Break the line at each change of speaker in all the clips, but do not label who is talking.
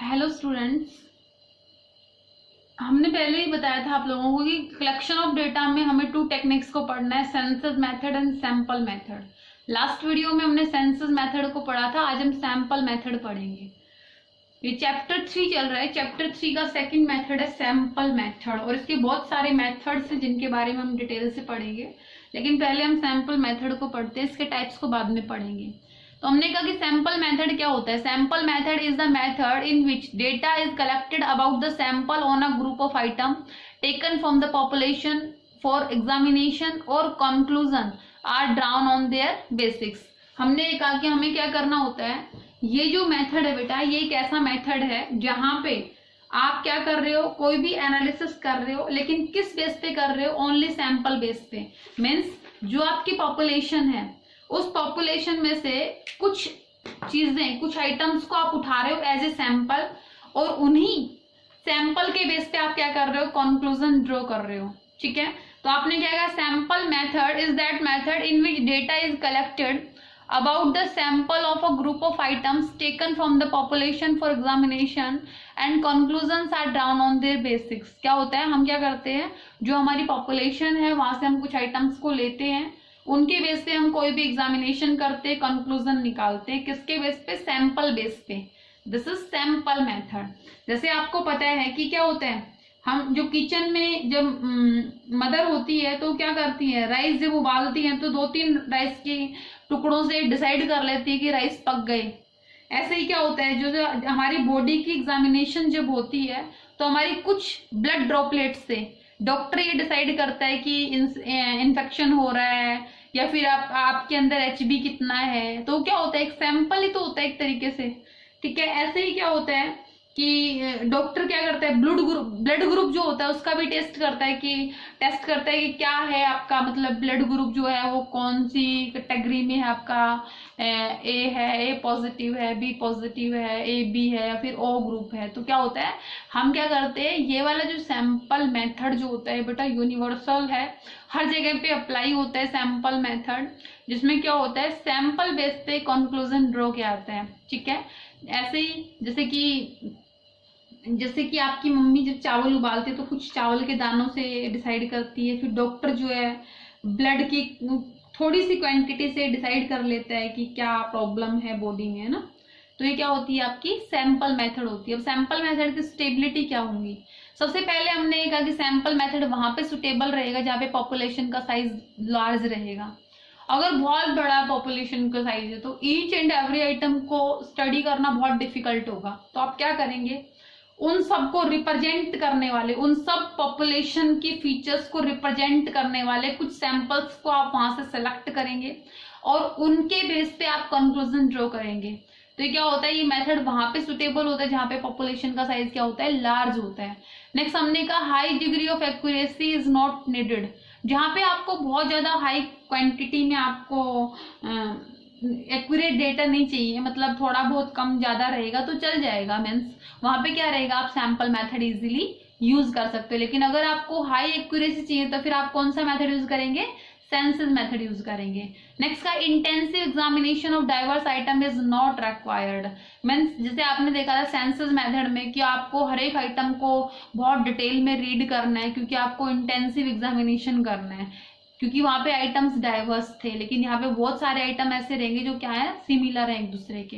Hello students, हमने पहले ही बताया था आप लोगों को कि कलेक्शन ऑफ डेटा में हमें 2 टेक्निक्स को पढ़ना है, census method and sample method. Last video में हमने सेंसस मेथड को पढ़ा था, आज हम सैंपल मेथड पढ़ेंगे। ये चैप्टर 3 चल रहा है। चैप्टर 3 का सेकंड मेथड है सैंपल मेथड, और इसके बहुत सारे मेथड्स हैं जिनके बारे में हम डिटेल से पढ़ेंगे, लेकिन पहले हम सैंपल मेथड को पढ़ते हैं, इसके टाइप्स को बाद में पढ़ेंगे। तो हमने कहा कि सैंपल मेथड क्या होता है। Sample method is the method in which data is collected about the sample on a group of item taken from the population for examination और conclusion are drawn on their basics. हमने कहा कि हमें क्या करना होता है, ये जो मेथड है बेटा, ये एक ऐसा मेथड है जहां पे आप क्या कर रहे हो, कोई भी एनालिसिस कर रहे हो, लेकिन किस बेस पे कर रहे हो, ओनली सैंपल बेस पे। मीन्स जो आपकी पॉपुलेशन है उस पॉपुलेशन में से कुछ चीजें, कुछ आइटम्स को आप उठा रहे हो एज ए सैंपल, और उन्हीं सैंपल के बेस पे आप क्या कर रहे हो, कंक्लूजन ड्रॉ कर रहे हो। ठीक है, तो आपने क्या कहा, sample method is that method in which data is collected about the sample of a group of items taken from the population for examination and conclusions are drawn on their basics। क्या होता है, हम क्या करते हैं, जो हमारी population है वहां से हम कुछ आइटम्स को लेते हैं, उनके बेस पे हम कोई भी एग्जामिनेशन करते हैं, कंक्लूजन निकालते हैं, किसके बेस पे, सैंपल बेस पे। This is sample method. जैसे आपको पता है कि क्या होता है, हम जो किचन में जब मदर होती है तो क्या करती है, राइस जब उबालती है तो 2-3 राइस की टुकड़ों से डिसाइड कर लेती है कि राइस पक गए। ऐसे ही क्या होता है, जो हमारी बॉडी की एग्जामिनेशन जब होती है तो हमारी कुछ ब्लड ड्रॉपलेट से डॉक्टर ये डिसाइड करता है कि इन्फेक्शन हो रहा है या फिर आपके अंदर एचबी कितना है। तो क्या होता है, एक सैंपल ही तो होता है एक तरीके से। ठीक है, ऐसे ही क्या होता है कि डॉक्टर क्या करता है, ब्लड ग्रुप जो होता है उसका भी टेस्ट करता है कि क्या है आपका, मतलब ब्लड ग्रुप जो है वो कौन सी कैटेगरी में है आपका, ए है, ए पॉजिटिव है, बी पॉजिटिव है, ए बी है, या फिर ओ ग्रुप है। तो क्या होता है, हम क्या करते हैं, ये वाला जो सैंपल मेथड जो होता है बेटा यूनिवर्सल है, हर जगह पे अप्लाई होता है सैंपल मेथड, जिसमें क्या होता है, सैंपल बेस पे कंक्लूजन ड्रॉ किया जाता है। ठीक है, ऐसे ही जैसे कि आपकी मम्मी जब चावल उबालती है तो कुछ चावल के दानों से डिसाइड करती है, फिर डॉक्टर जो है ब्लड की थोड़ी सी क्वांटिटी से डिसाइड कर लेता है कि क्या प्रॉब्लम है बॉडी में, है ना। तो ये क्या होती है, आपकी सैंपल मेथड होती है। अब सैंपल मेथड की स्टेबिलिटी क्या होंगी, सबसे पहले हमने ये कहा कि सैंपल मेथड वहां पे सुटेबल रहेगा जहाँ पे पॉपुलेशन का साइज लार्ज रहेगा। अगर बहुत बड़ा पॉपुलेशन का साइज है तो ईच एंड एवरी आइटम को स्टडी करना बहुत डिफिकल्ट होगा। तो आप क्या करेंगे, उन सबको रिप्रेजेंट करने वाले, उन सब पॉपुलेशन की फीचर्स को रिप्रेजेंट करने वाले कुछ सैंपल्स को आप वहां से सेलेक्ट करेंगे और उनके बेस पे आप कंक्लूजन ड्रॉ करेंगे। तो ये क्या होता है, ये मेथड वहां पे सुटेबल होता है जहां पे पॉपुलेशन का साइज क्या होता है, लार्ज होता है। नेक्स्ट हमने कहा high degree of accuracy is not needed, जहां पे आपको बहुत ज्यादा हाई क्वांटिटी में आपको एक्यूरेट डेटा नहीं चाहिए, मतलब थोड़ा बहुत कम ज्यादा रहेगा तो चल जाएगा। मीन्स वहां पे क्या रहेगा, आप सैंपल मेथड इजीली यूज कर सकते हो। लेकिन अगर आपको हाई एक्यूरेसी चाहिए तो फिर आप कौन सा मेथड यूज करेंगे, सेंसस मेथड यूज करेंगे। नेक्स्ट का intensive examination of diverse item is not required. Means जैसे आपने देखा था सेंसस मेथड में कि आपको हर एक आइटम को बहुत डिटेल में रीड करना है, क्योंकि आपको इंटेंसिव एग्जामिनेशन करना है, क्योंकि वहां पे आइटम्स डाइवर्स थे, लेकिन यहाँ पे बहुत सारे आइटम ऐसे रहेंगे जो क्या है, सिमिलर है एक दूसरे के।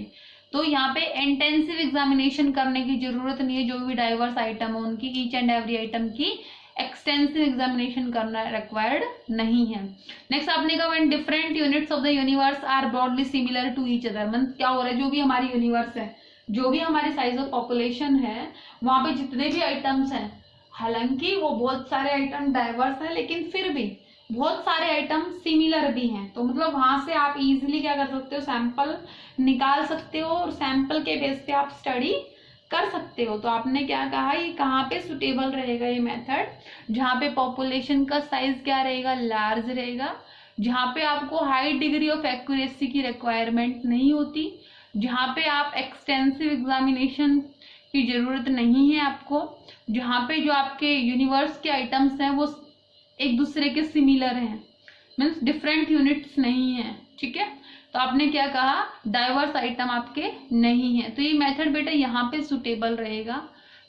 तो यहाँ पे इंटेंसिव एग्जामिनेशन करने की जरूरत नहीं है, जो भी डाइवर्स आइटम है उनकी ईच एंड एवरी आइटम की एक्सटेंसिव एग्जामिनेशन करना रिक्वायर्ड नहीं है। नेक्स्ट आपने कहा when different units of the universe are broadly similar to each other. मतलब क्या हो रहा है, जो भी हमारी यूनिवर्स है, जो भी हमारी साइज ऑफ पॉपुलेशन है, वहां पे जितने भी आइटम्स हैं, हालांकि वो बहुत सारे आइटम डाइवर्स है लेकिन फिर भी बहुत सारे आइटम सिमिलर भी हैं। तो मतलब वहां से आप इजीली क्या कर सकते हो, सैंपल निकाल सकते हो और सैंपल के बेस पे आप स्टडी कर सकते हो। तो आपने क्या कहा, ये कहाँ पे सुटेबल रहेगा ये मेथड, जहाँ पे पॉपुलेशन का साइज क्या रहेगा, लार्ज रहेगा, जहाँ पे आपको हाई डिग्री ऑफ एक्यूरेसी की रिक्वायरमेंट नहीं होती, जहाँ पे आप एक्सटेंसिव एग्जामिनेशन की जरूरत नहीं है आपको, जहाँ पे जो आपके यूनिवर्स के आइटम्स हैं वो एक दूसरे के सिमिलर हैं, मीन्स डिफरेंट यूनिट्स नहीं है। ठीक है, तो तो आपने क्या कहा, डाइवर्स आइटम आपके नहीं है। तो ये मेथड बेटा यहाँ पे सुटेबल रहेगा,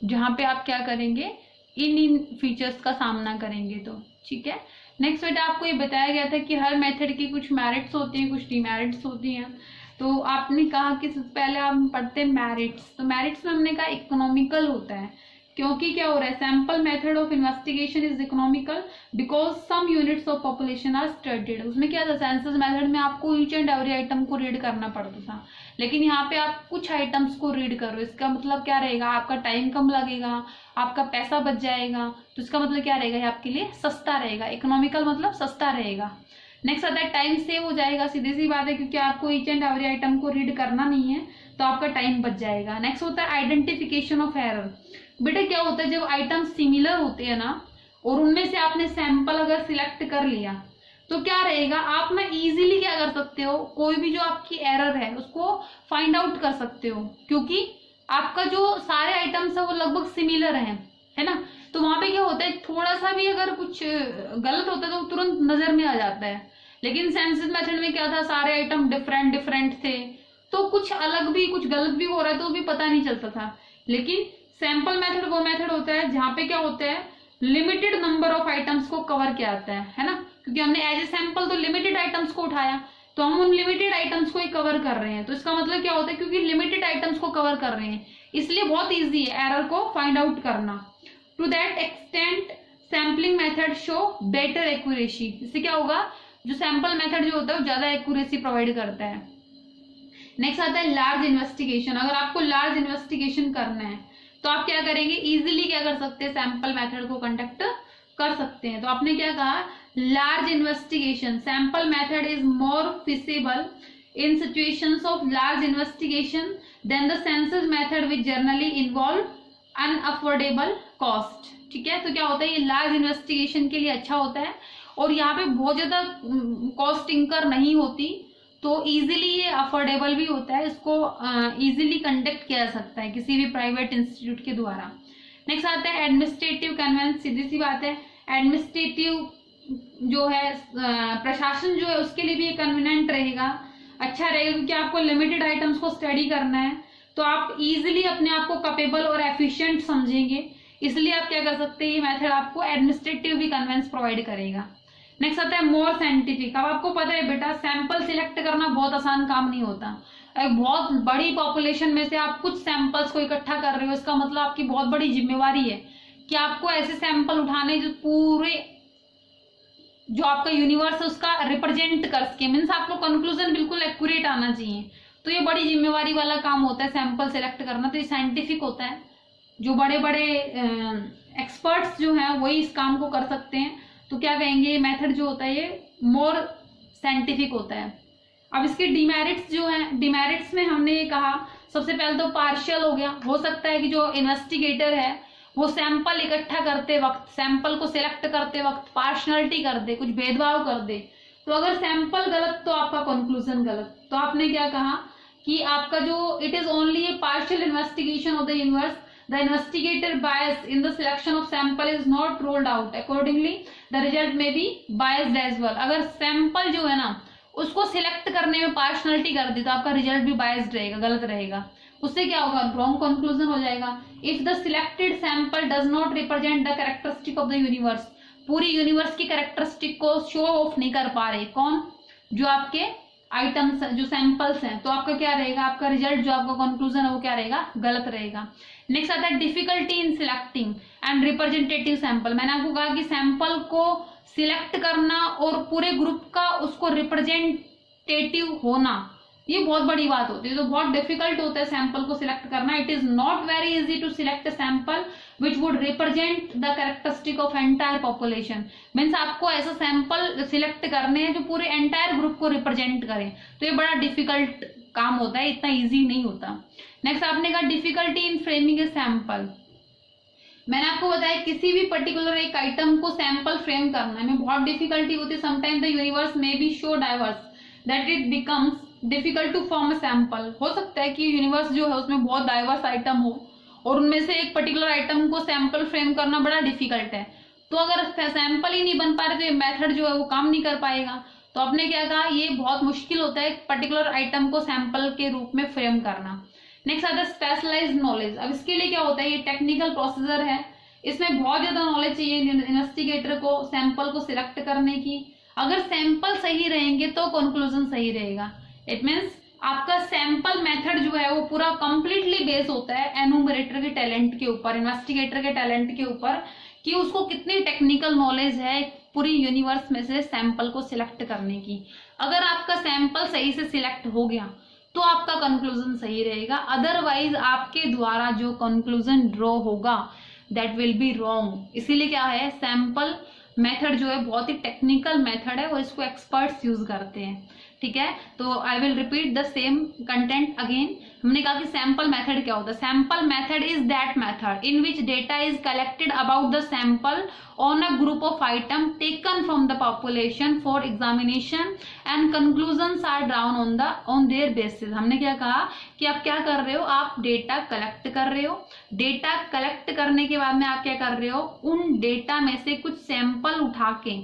जहाँ पे आप क्या करेंगे, इन फीचर्स का सामना करेंगे। तो ठीक है। नेक्स्ट बेटा आपको ये बताया गया था कि हर मेथड की कुछ मेरिट्स होती हैं, कुछ डिमेरिट्स होती हैं। तो आपने कहा कि सबसे पहले आप पढ़ते हैं मेरिट्स। तो मेरिट्स में हमने कहा इकोनॉमिकल होता है, क्योंकि क्या हो रहा है, sample method of investigation is economical because some units of population are studied. उसमें क्या था, सेंसस मेथड में आपको ईच एंड एवरी आइटम को रीड करना पड़ता था, लेकिन यहाँ पे आप कुछ आइटम्स को रीड करो। इसका मतलब क्या रहेगा, आपका टाइम कम लगेगा, आपका पैसा बच जाएगा। तो इसका मतलब क्या रहेगा, ये आपके लिए सस्ता रहेगा। इकोनॉमिकल मतलब सस्ता रहेगा। नेक्स्ट आता है टाइम सेव हो जाएगा, सीधी सी बात है, क्योंकि आपको ईच एंड एवरी आइटम को रीड करना नहीं है, तो आपका टाइम बच जाएगा। नेक्स्ट होता है आइडेंटिफिकेशन ऑफ एरर। बेटा क्या होता है, जब आइटम सिमिलर होते हैं ना, और उनमें से आपने सैंपल अगर सिलेक्ट कर लिया, तो क्या रहेगा, आप ना इजीली क्या कर सकते हो, कोई भी जो आपकी एरर है उसको फाइंड आउट कर सकते हो, क्योंकि आपका जो सारे आइटम्स है वो लगभग सिमिलर है ना। तो वहां पे क्या होता है, थोड़ा सा भी अगर कुछ गलत होता है तो तुरंत नजर में आ जाता है। लेकिन सेंसस मेथड में क्या था, सारे आइटम डिफरेंट डिफरेंट थे, तो कुछ अलग भी कुछ गलत भी हो रहा है तो भी पता नहीं चलता था। लेकिन सैंपल मेथड वो मेथड होता है जहाँ पे क्या होता है, लिमिटेड नंबर ऑफ आइटम्स को कवर किया जाता है ना, क्योंकि हमने एज ए सैंपल तो लिमिटेड आइटम्स को उठाया, तो हम उन लिमिटेड आइटम्स को ही कवर कर रहे हैं। तो इसका मतलब क्या होता है, क्योंकि लिमिटेड आइटम्स को कवर कर रहे हैं इसलिए बहुत ईजी है एरर को फाइंड आउट करना। To that extent sampling method show better accuracy. इससे क्या होगा, जो सैंपल मेथड जो होता है वो ज्यादा एक्यूरेसी प्रोवाइड करता है। नेक्स्ट आता है लार्ज इन्वेस्टिगेशन। अगर आपको लार्ज इन्वेस्टिगेशन करना है तो आप क्या करेंगे, इजीली क्या कर सकते हैं, सैंपल मेथड को कंडक्ट कर सकते हैं। तो आपने क्या कहा, large investigation sample method is more feasible in situations of large investigation than the census method which generally involve unaffordable cost. ठीक है। तो क्या होता है, ये लार्ज इन्वेस्टिगेशन के लिए अच्छा होता है, और यहाँ पे बहुत ज्यादा कॉस्ट इंकर नहीं होती, तो इजीली ये अफोर्डेबल भी होता है, इसको इजीली कंडक्ट किया जा सकता है किसी भी प्राइवेट इंस्टीट्यूट के द्वारा। नेक्स्ट आता है एडमिनिस्ट्रेटिव कन्वेंस। सीधी सी बात है, एडमिनिस्ट्रेटिव जो है प्रशासन जो है उसके लिए भी ये कन्वीनियंट रहेगा, अच्छा रहेगा, क्योंकि आपको लिमिटेड आइटम्स को स्टडी करना है, तो आप इजीली अपने आप को कैपेबल और एफिशिएंट समझेंगे, इसलिए आप क्या कर सकते हैं, ये मेथड आपको एडमिनिस्ट्रेटिव भी कन्वेंस प्रोवाइड करेगा। नेक्स्ट आता है मोर साइंटिफिक। अब आपको पता है बेटा, सैंपल सिलेक्ट करना बहुत आसान काम नहीं होता। एक बहुत बड़ी पॉपुलेशन में से आप कुछ सैंपल्स को इकट्ठा कर रहे हो, इसका मतलब आपकी बहुत बड़ी जिम्मेवारी है कि आपको ऐसे सैंपल उठाने जो पूरे जो आपका यूनिवर्स है उसका रिप्रेजेंट कर सके, मीन्स आपको कंक्लूजन बिल्कुल एक्यूरेट आना चाहिए। तो ये बड़ी जिम्मेवारी वाला काम होता है सैंपल सिलेक्ट करना, तो ये साइंटिफिक होता है। जो बड़े बड़े एक्सपर्ट्स जो हैं वही इस काम को कर सकते हैं। तो क्या कहेंगे, ये मेथड जो होता है ये मोर साइंटिफिक होता है। अब इसके डिमेरिट्स जो हैं, डिमेरिट्स में हमने ये कहा सबसे पहले तो पार्शियल हो गया। हो सकता है कि जो इन्वेस्टिगेटर है वो सैंपल इकट्ठा करते वक्त, सैंपल को सिलेक्ट करते वक्त पार्शनलिटी कर दे, कुछ भेदभाव कर दे। तो अगर सैंपल गलत तो आपका कंक्लूजन गलत। तो आपने क्या कहा कि आपका जो it is only A partial investigation of the universe, the investigator bias in the selection of sample is not ruled out, accordingly the result may be biased as well। अगर सैंपल जो है ना उसको सिलेक्ट करने में पार्शनलिटी कर दी तो आपका रिजल्ट भी बायस्ड रहेगा, गलत रहेगा। उससे क्या होगा, रॉन्ग कंक्लूजन हो जाएगा। If the selected sample does not represent the characteristic of the universe, पूरी यूनिवर्स की कैरेक्टरिस्टिक को शो ऑफ नहीं कर पा रहे, कौन, जो आपके आइटम्स जो सैंपल्स हैं, तो आपका क्या रहेगा, आपका रिजल्ट जो आपका कंक्लूजन है वो क्या रहेगा, गलत रहेगा। नेक्स्ट आता है difficulty in selecting and representative sample. मैंने आपको कहा कि सैंपल को सिलेक्ट करना और पूरे ग्रुप का उसको रिप्रेजेंटेटिव होना ये बहुत बड़ी बात होती है, तो बहुत डिफिकल्ट होता है सैंपल को सिलेक्ट करना। It is not very easy to select a sample which would represent the characteristic of entire population. Means आपको ऐसा सैंपल सिलेक्ट करने हैं जो पूरे एंटायर ग्रुप को रिप्रेजेंट करें, तो ये बड़ा डिफिकल्ट काम होता है, इतना इजी नहीं होता। नेक्स्ट आपने कहा difficulty in framing a sample. मैंने आपको बताया किसी भी पर्टिकुलर एक आइटम को सैंपल फ्रेम करने में बहुत डिफिकल्टी होती है। Sometime the universe may be so diverse that it becomes difficult to form a sample. हो सकता है कि यूनिवर्स जो है उसमें बहुत डाइवर्स आइटम हो और उनमें से एक पर्टिकुलर आइटम को सैंपल फ्रेम करना बड़ा डिफिकल्ट है, तो अगर सैंपल ही नहीं बन पा रहे तो ये मेथड जो है वो काम नहीं कर पाएगा। तो आपने क्या कहा, ये बहुत मुश्किल होता है पर्टिकुलर आइटम को सैंपल के रूप में फ्रेम करना। नेक्स्ट आता है स्पेशलाइज्ड नॉलेज। अब इसके लिए क्या होता है, ये टेक्निकल प्रोसीजर है, इसमें बहुत ज्यादा नॉलेज चाहिए इन्वेस्टिगेटर को सैंपल को सिलेक्ट करने की। अगर सैंपल सही रहेंगे तो कंक्लूजन सही रहेगा। इट मीन्स आपका सैंपल मेथड जो है वो पूरा कंप्लीटली बेस होता है एनुमरेटर के टैलेंट के ऊपर, इन्वेस्टिगेटर के टैलेंट के ऊपर, कि उसको कितनी टेक्निकल नॉलेज है पूरी यूनिवर्स में से सैंपल को सिलेक्ट करने की। अगर आपका सैंपल सही से सिलेक्ट हो गया तो आपका कंक्लूजन सही रहेगा, अदरवाइज आपके द्वारा जो कंक्लूजन ड्रॉ होगा दैट विल बी रॉन्ग। इसीलिए क्या है, सैंपल मेथड जो है बहुत ही टेक्निकल मेथड है और इसको एक्सपर्ट्स यूज करते हैं। ठीक है, तो I will repeat the same content again. हमने कहा कि सैंपल मेथड क्या होता है। Sample method is that method in which data is collected about the sample on a group of item taken from the population for examination and conclusions are drawn on their basis. हमने क्या कहा कि आप क्या कर रहे हो, आप डेटा कलेक्ट कर रहे हो, डेटा कलेक्ट करने के बाद में आप क्या कर रहे हो, उन डेटा में से कुछ सैंपल उठा के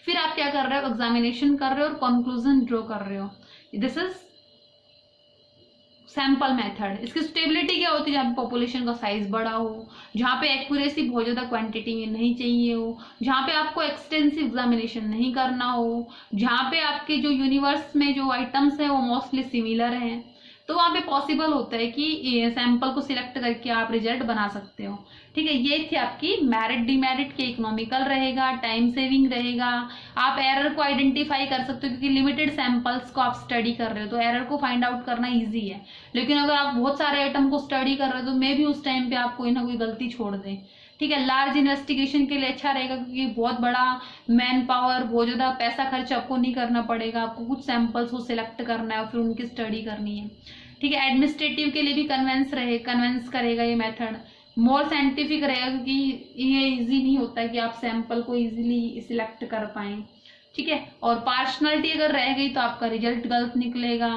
फिर आप क्या कर रहे हो, एग्जामिनेशन कर रहे हो और कंक्लूजन ड्रॉ कर रहे हो। This is sample method. इसकी स्टेबिलिटी क्या होती है, जहाँ पे पॉपुलेशन का साइज बड़ा हो, जहाँ पे एक्यूरेसी बहुत ज्यादा क्वांटिटी में नहीं चाहिए हो, जहाँ पे आपको एक्सटेंसिव एग्जामिनेशन नहीं करना हो, जहाँ पे आपके जो यूनिवर्स में जो आइटम्स है वो मोस्टली सिमिलर हैं, तो वहाँ पे पॉसिबल होता है कि सैंपल को सिलेक्ट करके आप रिजल्ट बना सकते हो। ठीक है, ये थी आपकी मेरिट डिमेरिट के, इकोनॉमिकल रहेगा, टाइम सेविंग रहेगा, आप एरर को आइडेंटिफाई कर सकते हो क्योंकि लिमिटेड सैंपल्स को आप स्टडी कर रहे हो तो एरर को फाइंड आउट करना इजी है। लेकिन अगर आप बहुत सारे आइटम को स्टडी कर रहे हो तो मे भी उस टाइम पे आप कोई ना कोई गलती छोड़ दें। ठीक है, लार्ज इन्वेस्टिगेशन के लिए अच्छा रहेगा क्योंकि बहुत बड़ा मैन पावर, बहुत ज्यादा पैसा खर्च आपको नहीं करना पड़ेगा, आपको कुछ सैंपल्स को सिलेक्ट करना है और फिर उनकी स्टडी करनी है। ठीक है, एडमिनिस्ट्रेटिव के लिए भी कन्वेंस करेगा ये मेथड, मोर साइंटिफिक रहेगा क्योंकि ये इजी नहीं होता कि आप सैंपल को इजीली सिलेक्ट कर पाए। ठीक है, और पार्शनलिटी अगर रह गई तो आपका रिजल्ट गलत निकलेगा।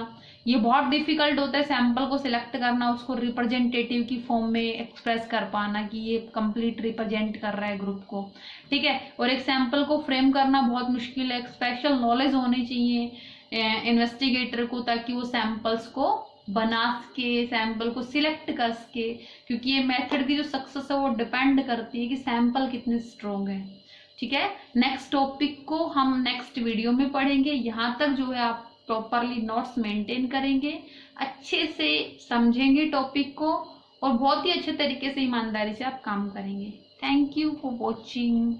ये बहुत डिफिकल्ट होता है सैंपल को सिलेक्ट करना, उसको रिप्रेजेंटेटिव की फॉर्म में एक्सप्रेस कर पाना कि ये कंप्लीट रिप्रेजेंट कर रहा है ग्रुप को। ठीक है, और एक सैंपल को फ्रेम करना बहुत मुश्किल है, स्पेशल नॉलेज होनी चाहिए इन्वेस्टिगेटर को ताकि वो सैंपल्स को बना सके, सैंपल को सिलेक्ट कर सके, क्योंकि ये मेथड की जो सक्सेस है वो डिपेंड करती है कि सैंपल कितने स्ट्रॉन्ग है। ठीक है, नेक्स्ट टॉपिक को हम नेक्स्ट वीडियो में पढ़ेंगे। यहाँ तक जो है आप प्रॉपरली नोट्स मेंटेन करेंगे, अच्छे से समझेंगे टॉपिक को और बहुत ही अच्छे तरीके से ईमानदारी से आप काम करेंगे। Thank you for watching.